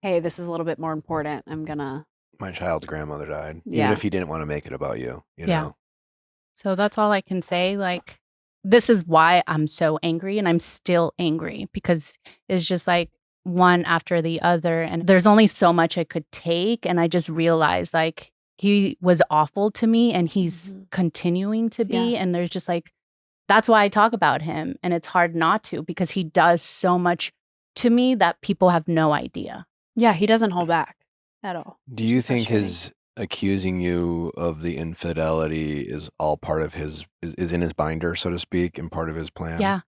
hey, this is a little bit more important. I'm gonna. My child's grandmother died. Yeah. Even if he didn't want to make it about you, you Yeah. know? So that's all I can say. Like, this is why I'm so angry, and I'm still angry because it's just like one after the other. And there's only so much I could take. And I just realized like he was awful to me and he's continuing to be. And there's just like, that's why I talk about him. And it's hard not to because he does so much to me that people have no idea. Yeah, he doesn't hold back at all. Do you think his accusing you of the infidelity is all part of his, is in his binder, so to speak, and part of his plan? Yeah.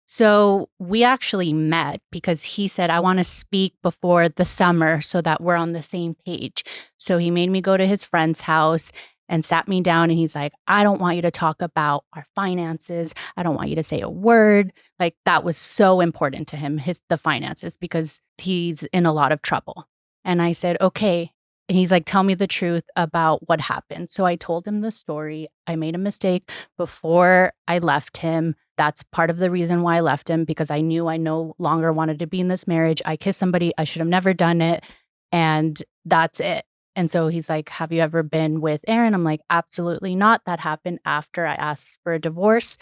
So we actually met because he said, I want to speak before the summer so that we're on the same page. So he made me go to his friend's house and sat me down and he's like, I don't want you to talk about our finances. I don't want you to say a word. Like that was so important to him, the finances, because he's in a lot of trouble. And I said, okay. And he's like, tell me the truth about what happened. So I told him the story. I made a mistake before I left him. That's part of the reason why I left him, because I knew I no longer wanted to be in this marriage. I kissed somebody. I should have never done it. And that's it. And so he's like, have you ever been with Aaron? I'm like, absolutely not. That happened after I asked for a divorce.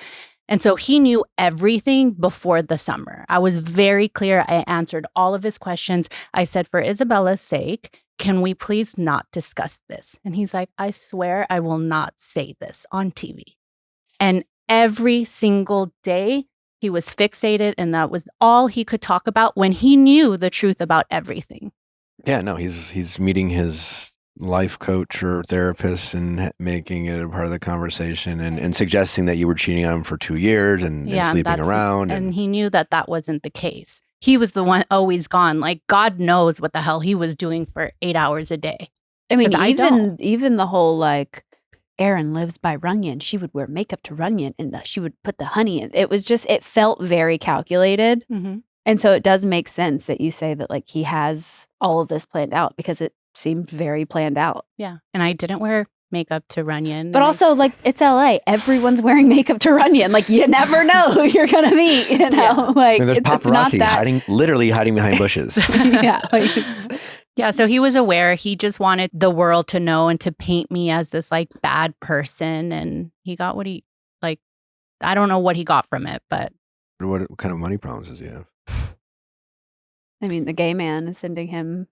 And so he knew everything before the summer. I was very clear. I answered all of his questions. I said, for Isabella's sake, can we please not discuss this? And he's like, I swear I will not say this on TV. And every single day he was fixated, and that was all he could talk about when he knew the truth about everything. Yeah, no, he's meeting his life coach or therapist and making it a part of the conversation and suggesting that you were cheating on him for 2 years and sleeping around. And he knew that that wasn't the case. He was the one always gone. Like God knows what the hell he was doing for 8 hours a day. I mean, even the whole like, Erin lives by Runyon. She would wear makeup to Runyon and she would put the honey in. It was just, it felt very calculated. Mm-hmm. And so it does make sense that you say that like he has all of this planned out because it seemed very planned out. Yeah. And I didn't wear makeup to Runyon. But also like it's LA. Everyone's wearing makeup to Runyon. Like you never know who you're going to meet, you know? Yeah. Like I mean, there's paparazzi literally hiding behind bushes. Yeah. Like, yeah, so he was aware. He just wanted the world to know and to paint me as this like bad person. And he got what he like. I don't know what he got from it, but What kind of money problems does he have? I mean, the gay man is sending him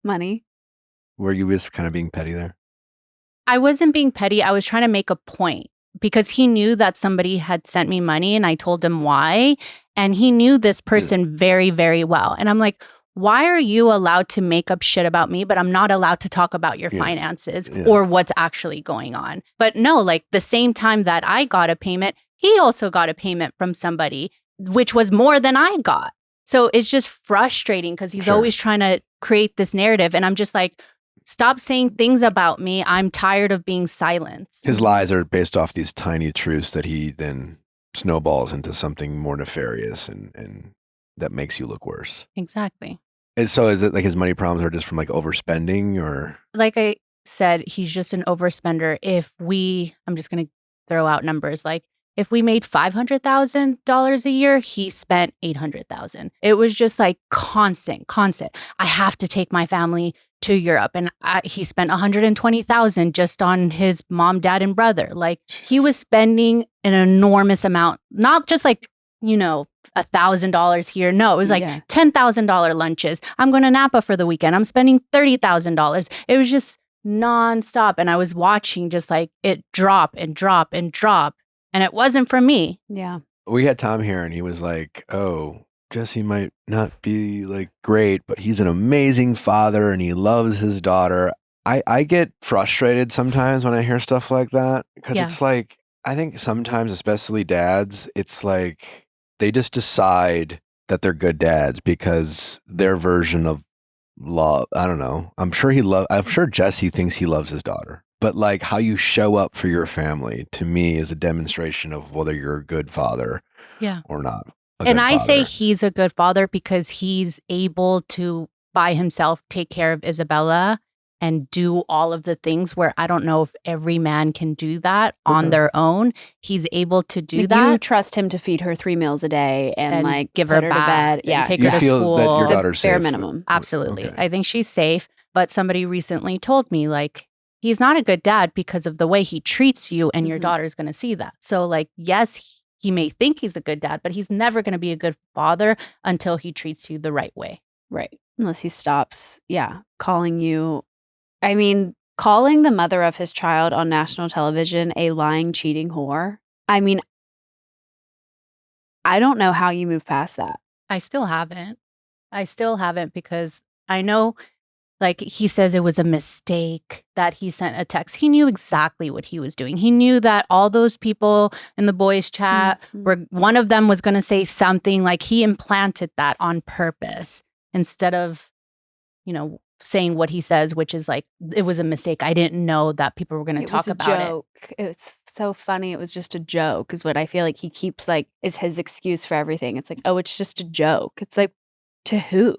money. Were you just kind of being petty there? I wasn't being petty. I was trying to make a point because he knew that somebody had sent me money and I told him why. And he knew this person very, very well. And I'm like, why are you allowed to make up shit about me, but I'm not allowed to talk about your finances or what's actually going on? But no, like the same time that I got a payment, he also got a payment from somebody, which was more than I got. So it's just frustrating because he's always trying to create this narrative. And I'm just like, stop saying things about me. I'm tired of being silenced. His lies are based off these tiny truths that he then snowballs into something more nefarious and that makes you look worse. Exactly. And so is it like his money problems are just from like overspending or? Like I said, he's just an overspender. I'm just going to throw out numbers. Like if we made $500,000 a year, he spent $800,000. It was just like constant. I have to take my family to Europe. And he spent $120,000 just on his mom, dad, and brother. Like he was spending an enormous amount, not just like, $1,000 here. No, it was like $10,000 lunches. I'm going to Napa for the weekend. I'm spending $30,000. It was just nonstop. And I was watching just like it drop and drop and drop. And it wasn't for me. Yeah. We had Tom here and he was like, oh, Jesse might not be like great, but he's an amazing father and he loves his daughter. I get frustrated sometimes when I hear stuff like that because it's like, I think sometimes, especially dads, it's like they just decide that they're good dads because their version of love, I don't know. I'm sure Jesse thinks he loves his daughter, but like how you show up for your family to me is a demonstration of whether you're a good father or not. And I say he's a good father because he's able to by himself take care of Isabella and do all of the things where I don't know if every man can do that on their own. He's able to do Like, that. you trust him to feed her 3 meals a day and like give put her to bath bed. and Yeah. take You her to feel school. that your The daughter's bare safe. minimum. Absolutely. Okay. I think she's safe. But somebody recently told me, like, he's not a good dad because of the way he treats you, and your Mhm. daughter's going to see that. So, like, yes, he may think he's a good dad, but he's never going to be a good father until he treats you the right way. Right. Unless he stops, calling you. I mean, calling the mother of his child on national television a lying, cheating whore. I mean, I don't know how you move past that. I still haven't. Because I know, like, he says it was a mistake that he sent a text. He knew exactly what he was doing. He knew that all those people in the boys' chat were, one of them was going to say something, like, he implanted that on purpose instead of, saying what he says, which is like, it was a mistake. I didn't know that people were going to talk about it. Joke. It's so funny. It was just a joke, is what I feel like he keeps, like, is his excuse for everything. It's like, oh, it's just a joke. It's like, to who?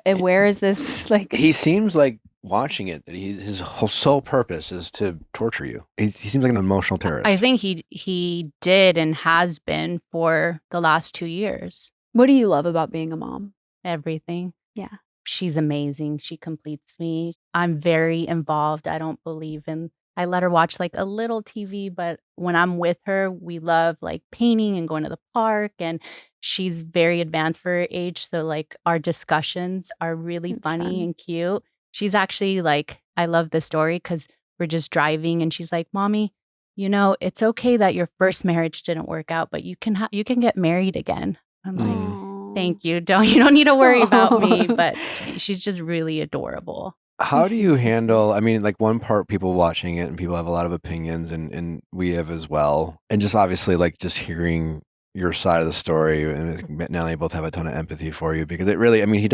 And where is this? Like, He seems like watching it that his whole sole purpose is to torture you. He seems like an emotional terrorist. I think he did and has been for the last 2 years. what do you love about being a mom? Everything. Yeah. She's amazing. She completes me. I'm very involved. I don't believe in, I let her watch like a little TV, but when I'm with her, we love like painting and going to the park, and she's very advanced for her age. So like our discussions are really That's funny fun. and cute. She's actually like, I love the story because we're just driving and she's like, Mommy, it's okay that your first marriage didn't work out, but you can get married again. I'm like, Aw. thank you. You don't need to worry about me, but she's just really adorable. How She do you seems so sweet. handle, I mean, like one part people watching it and people have a lot of opinions and we have as well. And just obviously like just hearing your side of the story, and now they both have a ton of empathy for you because it really, I mean, he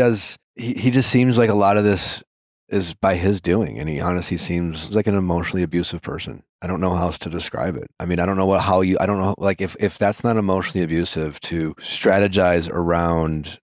just seems like a lot of this is by his doing. And he honestly seems like an emotionally abusive person. I don't know how else to describe it. I mean, I don't know I don't know, like if that's not emotionally abusive to strategize around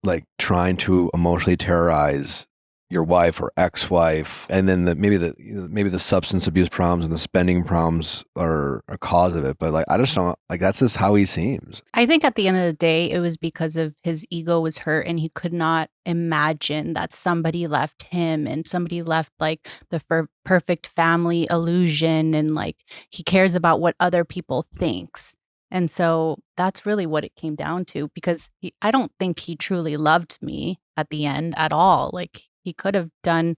like trying to emotionally terrorize your wife or ex-wife, and then maybe the substance abuse problems and the spending problems are a cause of it. But like, I just don't like, that's just how he seems. I think at the end of the day, it was because of his ego was hurt and he could not imagine that somebody left him and somebody left like the perfect family illusion, and like he cares about what other people thinks. And so that's really what it came down to, because I don't think he truly loved me at the end at all. Like, he could have done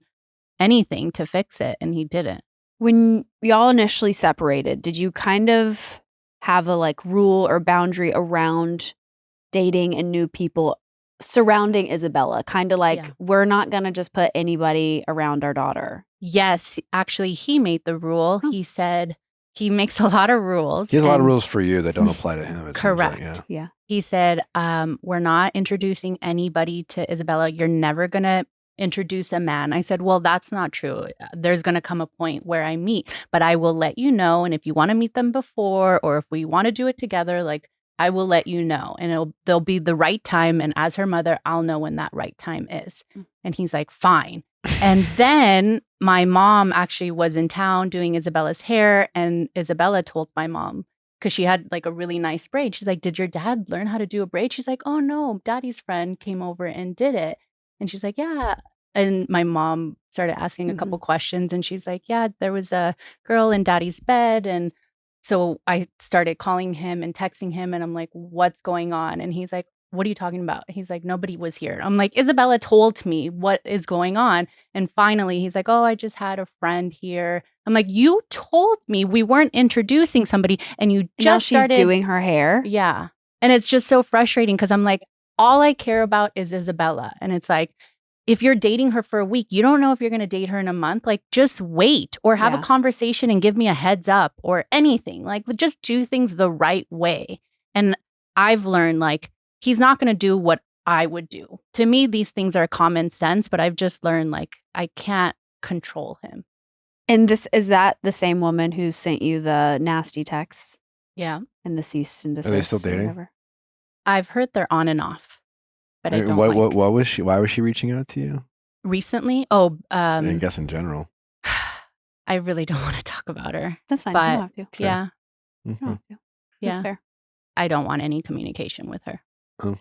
anything to fix it, and he didn't. When y'all initially separated, did you kind of have a like rule or boundary around dating and new people surrounding Isabella? Kind of like, Yeah. we're not going to just put anybody around our daughter. Yes, actually, he made the rule. Oh. He said he makes a lot of rules. He has a lot of and- rules for you that don't apply to him. It seems like, Correct. Yeah. He said, we're not introducing anybody to Isabella. You're never going to introduce a man. I said, well, that's not true. There's going to come a point where I meet, but I will let you know. And if you want to meet them before, or if we want to do it together, like, I will let you know, and there'll be the right time. And as her mother, I'll know when that right time is. And he's like, fine. And then my mom actually was in town doing Isabella's hair, and Isabella told my mom, because she had like a really nice braid. She's like, did your dad learn how to do a braid? She's like, oh no, daddy's friend came over and did it. And she's like, yeah. And my mom started asking a couple questions, and she's like, yeah, there was a girl in daddy's bed. And so I started calling him and texting him, and I'm like, what's going on? And he's like, what are you talking about? He's like, nobody was here. I'm like, Isabella told me what is going on. And finally, he's like, oh, I just had a friend here. I'm like, you told me we weren't introducing somebody, and you just Now she's started doing her hair. Yeah. And it's just so frustrating because I'm like, all I care about is Isabella. And it's like, if you're dating her for a week, you don't know if you're going to date her in a month. Like, just wait, or have Yeah. a conversation and give me a heads up or anything. Like, just do things the right way. And I've learned, like, he's not going to do what I would do. To me, these things are common sense, but I've just learned, like, I can't control him. And is that the same woman who sent you the nasty texts Yeah. and the cease and desist? Are they still or dating? whatever? I've heard they're on and off, but I don't What like. was she? Why was she reaching out to you? Recently? I guess in general. I really don't want to talk about her. That's fine. But you don't have to. Fair. yeah, You Mhm. don't have to. That's yeah. fair. I don't want any communication with her. Okay.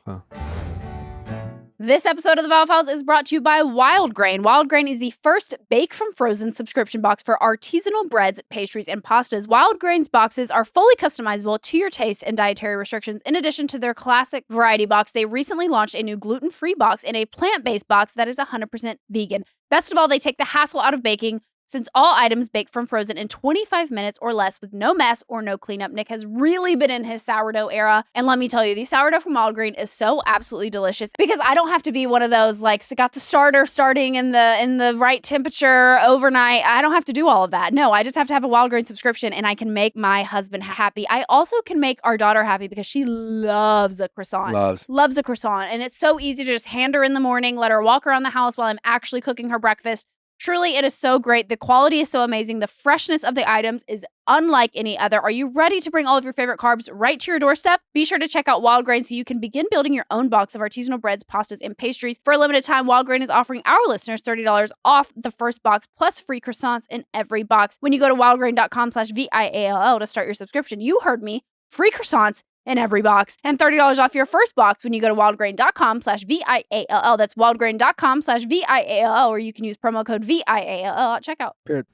This episode of the Viall Files is brought to you by Wild Grain. Wild Grain is the first bake from frozen subscription box for artisanal breads, pastries, and pastas. Wild Grain's boxes are fully customizable to your taste and dietary restrictions. In addition to their classic variety box, they recently launched a new gluten-free box and a plant-based box that is 100% vegan. Best of all, they take the hassle out of baking, since all items bake from frozen in 25 minutes or less with no mess or no cleanup. Nick has really been in his sourdough era. And let me tell you, the sourdough from Wild Grain is so absolutely delicious because I don't have to be one of those, like, got the starter starting in the right temperature overnight. I don't have to do all of that. No, I just have to have a Wild Grain subscription and I can make my husband happy. I also can make our daughter happy because she loves a croissant. Loves a croissant. And it's so easy to just hand her in the morning, let her walk around the house while I'm actually cooking her breakfast. Truly, it is so great. The quality is so amazing. The freshness of the items is unlike any other. Are you ready to bring all of your favorite carbs right to your doorstep? Be sure to check out Wild Grain so you can begin building your own box of artisanal breads, pastas, and pastries. For a limited time, Wild Grain is offering our listeners $30 off the first box plus free croissants in every box. When you go to wildgrain.com/VIALL to start your subscription, you heard me, free croissants in every box, and $30 off your first box when you go to wildgrain.com/VIALL. That's wildgrain.com/VIALL, or you can use promo code VIALL at checkout. Period.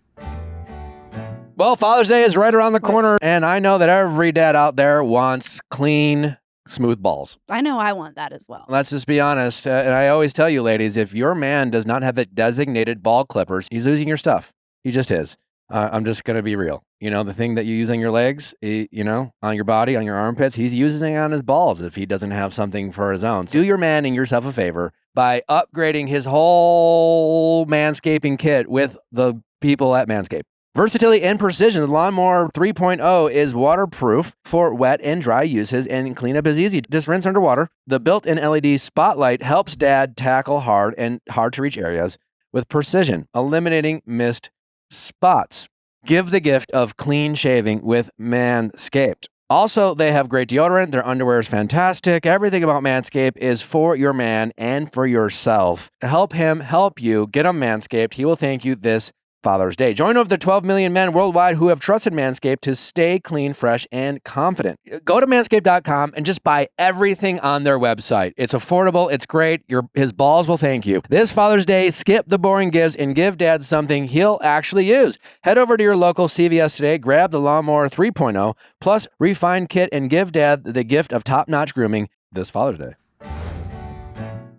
Well, Father's Day is right around the corner, and I know that every dad out there wants clean, smooth balls. I know I want that as well. Let's just be honest. And I always tell you, ladies, if your man does not have the designated ball clippers, he's losing your stuff. He just is. I'm just going to be real. You know, the thing that you use on your legs, you know, on your body, on your armpits, he's using it on his balls if he doesn't have something for his own. Do your man and yourself a favor by upgrading his whole manscaping kit with the people at Manscaped. Versatility and precision. The Lawn Mower 3.0 is waterproof for wet and dry uses, and cleanup is easy. Just rinse underwater. The built-in LED spotlight helps dad tackle hard and hard-to-reach areas with precision, eliminating missed spots. Give the gift of clean shaving with Manscaped. Also, they have great deodorant. Their underwear is fantastic. Everything about Manscaped is for your man and for yourself. Help him help you. Get him Manscaped. He will thank you this Father's Day. Join over the 12 million men worldwide who have trusted Manscaped to stay clean, fresh, and confident. Go to manscaped.com and just buy everything on their website. It's affordable. It's great. His balls will thank you. This Father's Day, skip the boring gifts and give dad something he'll actually use. Head over to your local CVS today, grab the Lawn Mower 3.0 plus refined kit, and give dad the gift of top-notch grooming this Father's Day.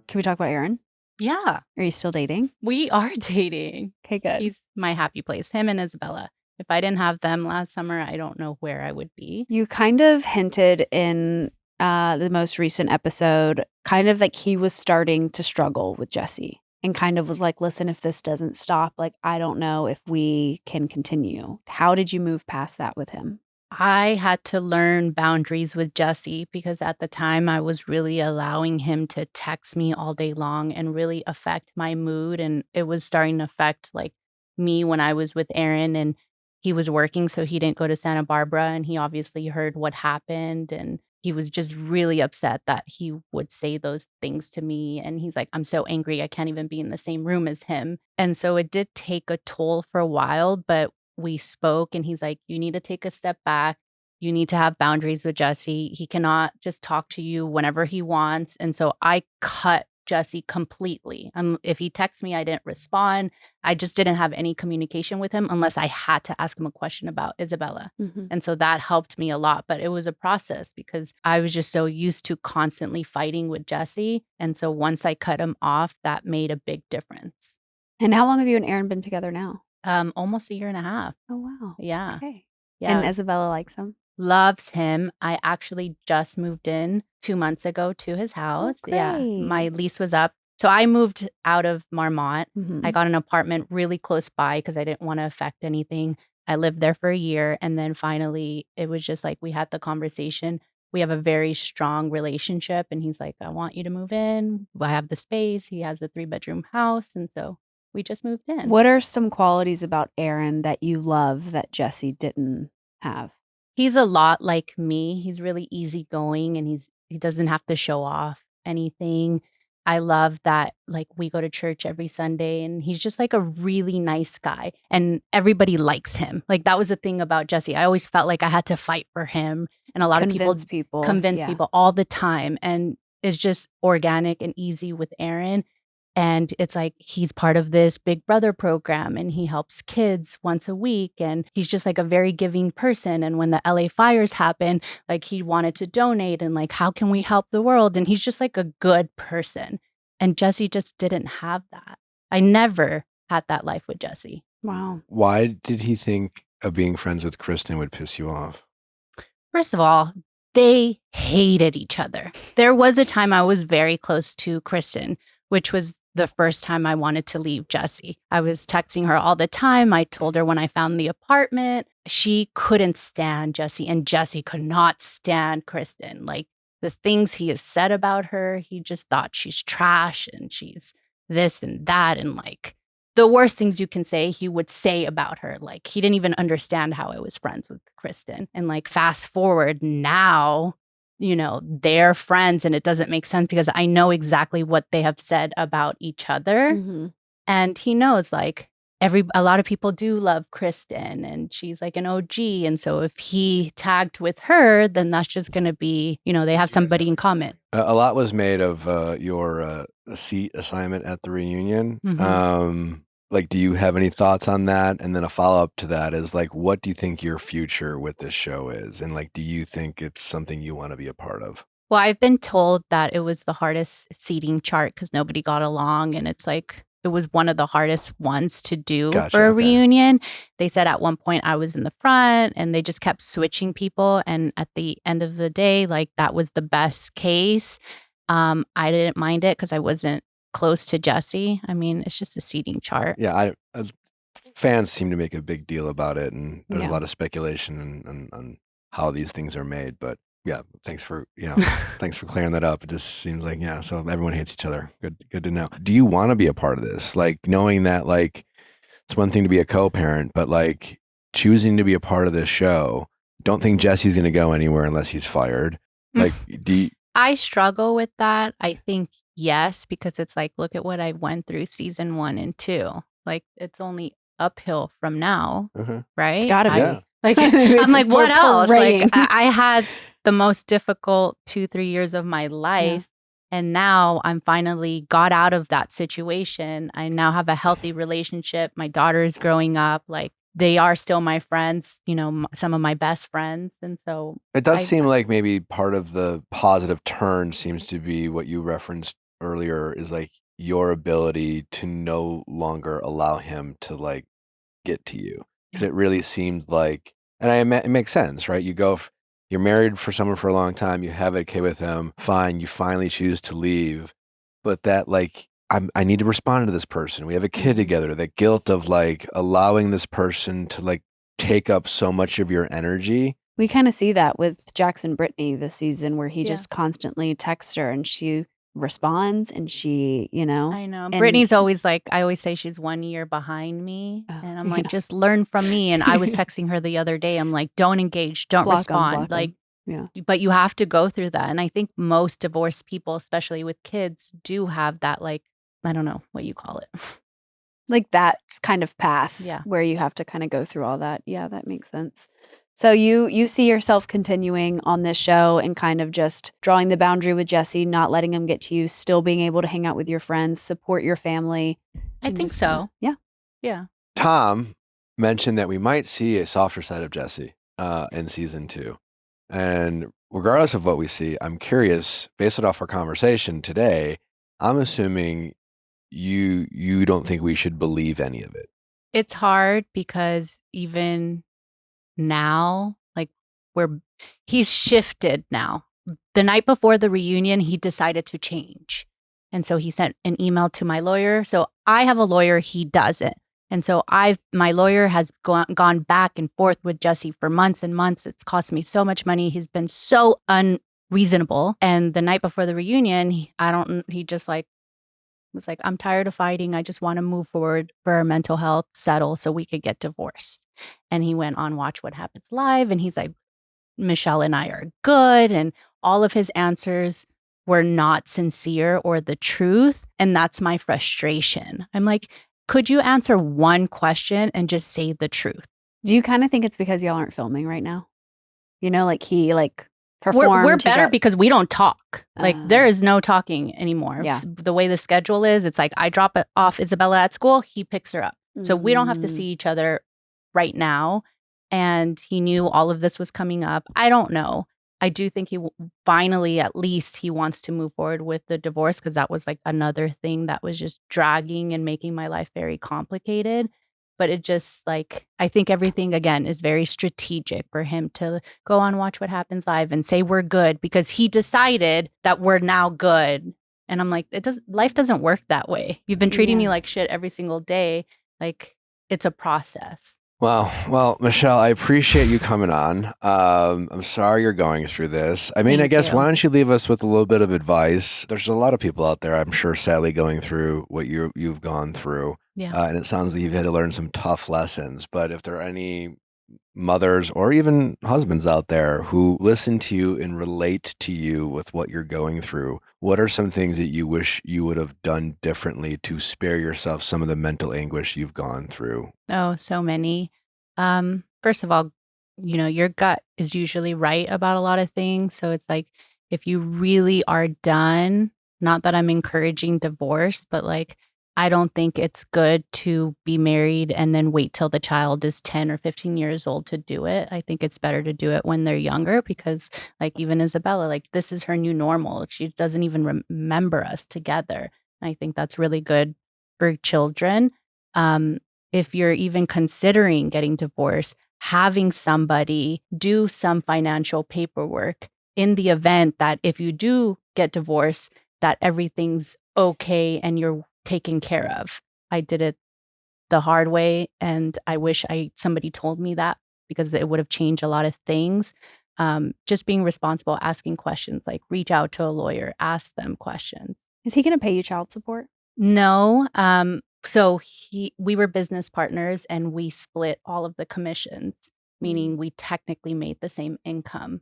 Can we talk about Aaron? Yeah, Are you still dating? we are dating. Okay, good. He's my happy place, him and Isabella. If I didn't have them last summer, I don't know where I would be. You kind of hinted in the most recent episode, kind of like he was starting to struggle with Jesse and kind of was like, listen, if this doesn't stop, like, I don't know if we can continue. How did you move past that with him? I had to learn boundaries with Jesse because at the time I was really allowing him to text me all day long and really affect my mood. And it was starting to affect like me when I was with Aaron, and he was working, so he didn't go to Santa Barbara, and he obviously heard what happened, and he was just really upset that he would say those things to me. And he's like, I'm so angry. I can't even be in the same room as him. And so it did take a toll for a while, but we spoke, and he's like, you need to take a step back. You need to have boundaries with Jesse. He cannot just talk to you whenever he wants. And so I cut Jesse completely. If he texts me, I didn't respond. I just didn't have any communication with him unless I had to ask him a question about Isabella. Mm-hmm. And so that helped me a lot. But it was a process because I was just so used to constantly fighting with Jesse. And so once I cut him off, that made a big difference. And how long have you and Aaron been together now? Almost a year and a half. Oh, wow. Yeah. Okay. Yeah. And Isabella likes him? Loves him. I actually just moved in 2 months ago to his house. Yeah. great. My lease was up. So I moved out of Marmont. Mhm. I got an apartment really close by because I didn't want to affect anything. I lived there for a year. And then finally, it was just like we had the conversation. We have a very strong relationship. And he's like, I want you to move in. I have the space. He has a 3-bedroom house. And so we just moved in. What are some qualities about Aaron that you love that Jesse didn't have? He's a lot like me. He's really easygoing, and he doesn't have to show off anything. I love that, like, we go to church every Sunday and he's just like a really nice guy and everybody likes him. Like, that was the thing about Jesse. I always felt like I had to fight for him. And a lot of people convince yeah. people all the time. And it's just organic and easy with Aaron. And it's like he's part of this Big Brother program and he helps kids once a week. And he's just like a very giving person. And when the LA fires happened, like he wanted to donate and like, how can we help the world? And he's just like a good person. And Jesse just didn't have that. I never had that life with Jesse. Wow. Why did he think of being friends with Kristen would piss you off? First of all, they hated each other. There was a time I was very close to Kristen, which was the first time I wanted to leave Jesse. I was texting her all the time. I told her when I found the apartment. She couldn't stand Jesse, and Jesse could not stand Kristen. Like, the things he has said about her, he just thought she's trash and she's this and that. And like the worst things you can say, he would say about her. Like, he didn't even understand how I was friends with Kristen. And like, fast forward now, you know, they're friends and it doesn't make sense because I know exactly what they have said about each other. Mm-hmm. And he knows like a lot of people do love Kristen and she's like an OG. And so if he tagged with her, then that's just going to be, you know, they have somebody in common. A lot was made of your seat assignment at the reunion. Mhm. Like, do you have any thoughts on that? And then a follow-up to that is like, what do you think your future with this show is? And like, do you think it's something you want to be a part of? Well, I've been told that it was the hardest seating chart because nobody got along. And it's like, it was one of the hardest ones to do Gotcha, for a okay. reunion. They said at one point I was in the front and they just kept switching people. And at the end of the day, like that was the best case. I didn't mind it because I wasn't close to Jesse. I mean, it's just a seating chart. Yeah, fans seem to make a big deal about it, and there's Yeah. a lot of speculation on how these things are made. But yeah, thanks for thanks for clearing that up. It just seems like so everyone hates each other. Good to know. Do you want to be a part of this? Like knowing that like it's one thing to be a co-parent, but like choosing to be a part of this show. Don't think Jesse's going to go anywhere unless he's fired. Like, I struggle with that. I think yes, because it's like, look at what I went through season 1 and 2. Like, it's only uphill from now, right? It's gotta be. Yeah. Like, It's- I'm like, what we're else? praying. Like, I had the most difficult 2-3 years of my life. And now I'm finally got out of that situation. I now have a healthy relationship. My daughter is growing up. Like, they are still my friends, you know, some of my best friends. And so It does seem like maybe part of the positive turn seems to be what you referenced earlier is like your ability to no longer allow him to like get to you. Because it really seemed like, and it makes sense, right? You're married for someone for a long time, you have a kid with him, fine, you finally choose to leave. But that like, I need to respond to this person. We have a kid together. The guilt of like allowing this person to like take up so much of your energy. We kind of see that with Jackson Brittany this season where he just constantly texts her and she responds and she, I know. and- Brittany's always like, I always say she's 1 year behind me. And I'm like, just learn from me. And I was texting her the other day. I'm like, don't engage, don't Block 'em, respond. block 'em. Like, Yeah. but you have to go through that. And I think most divorced people, especially with kids, do have that, like, I don't know what you call it. like that kind of path where you have to kind of go through all that. Yeah, that makes sense. So you see yourself continuing on this show and kind of just drawing the boundary with Jesse, not letting him get to you, still being able to hang out with your friends, support your family. I and think just so. Yeah. Tom mentioned that we might see a softer side of Jesse in season 2. And regardless of what we see, I'm curious, based off our conversation today, I'm assuming you don't think we should believe any of it. It's hard because even now, like he's shifted now. The night before the reunion, he decided to change. And so he sent an email to my lawyer. So I have a lawyer, he doesn't. And so my lawyer has gone back and forth with Jesse for months and months. It's cost me so much money. He's been so unreasonable. And the night before the reunion, he just like was like, I'm tired of fighting. I just want to move forward for our mental health, settle so we could get divorced. And he went on Watch What Happens Live. And he's like, Michelle and I are good. And all of his answers were not sincere or the truth. And that's my frustration. I'm like, could you answer one question and just say the truth? Do you kind of think it's because y'all aren't filming right now? Like he performed. We're better because we don't talk. Like there is no talking anymore. Yeah. The way the schedule is, it's like I drop it off Isabella at school, he picks her up. So we don't have to see each other right now. And he knew all of this was coming up. I don't know. I do think he finally, at least, he wants to move forward with the divorce because that was like another thing that was just dragging and making my life very complicated. But it just like, I think everything, again, is very strategic for him to go on Watch What Happens Live and say we're good because he decided that we're now good. And I'm like, life doesn't work that way. You've been treating me like shit every single day. Like, it's a process. Wow. Well, Michelle, I appreciate you coming on. I'm sorry you're going through this. I mean, Thank I guess you. why don't you leave us with a little bit of advice? There's a lot of people out there, I'm sure, sadly going through what you've gone through. Yeah. And it sounds like you've had to learn some tough lessons. But if there are any mothers or even husbands out there who listen to you and relate to you with what you're going through, what are some things that you wish you would have done differently to spare yourself some of the mental anguish you've gone through? Oh, so many. First of all, your gut is usually right about a lot of things. So it's like, if you really are done, not that I'm encouraging divorce, but like, I don't think it's good to be married and then wait till the child is 10 or 15 years old to do it. I think it's better to do it when they're younger because like even Isabella, like this is her new normal. She doesn't even remember us together. I think that's really good for children. If you're even considering getting divorced, having somebody do some financial paperwork in the event that if you do get divorced, that everything's okay and you're taken care of. I did it the hard way, and I wish somebody told me that because it would have changed a lot of things. Just being responsible, asking questions, like reach out to a lawyer, ask them questions. Is he going to pay you child support? No. So we were business partners and we split all of the commissions, meaning we technically made the same income,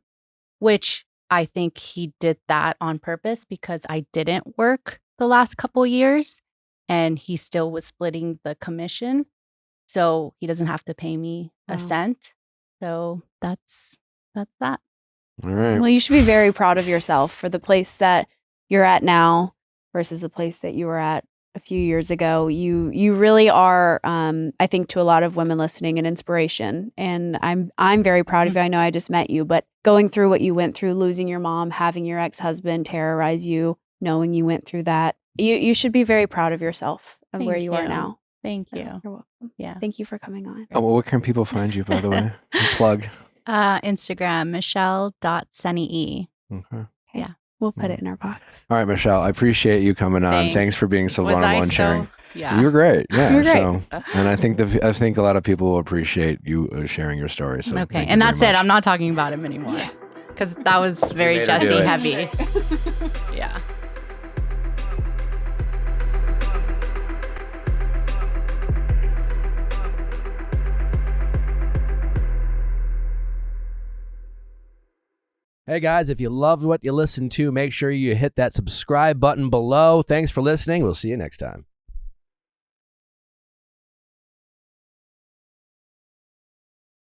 which I think he did that on purpose because I didn't work the last couple years and he still was splitting the commission. So he doesn't have to pay me a cent. So that's that. All right. Well, you should be very proud of yourself for the place that you're at now versus the place that you were at a few years ago. You really are, I think, to a lot of women listening, an inspiration. And I'm very proud of you. I know I just met you, but going through what you went through, losing your mom, having your ex-husband terrorize you, knowing you went through that, you should be very proud of yourself of where you are now. Thank So, you. you're welcome. Yeah. Thank you for coming on. Oh, well, where can people find you, by the way? Plug. Instagram, Michelle.Saniei. Okay. We'll put it in our box. All right, Michelle, I appreciate you coming on. Thanks. Thanks for being so Was I vulnerable and so- sharing. Yeah. You were great. Yeah. You're great. So, and I think a lot of people will appreciate you sharing your story. So Okay. thank you And very that's it. much. I'm not talking about him anymore because that was very made her do Jesse it. heavy. Yeah. Hey guys, if you loved what you listened to, make sure you hit that subscribe button below. Thanks for listening. We'll see you next time.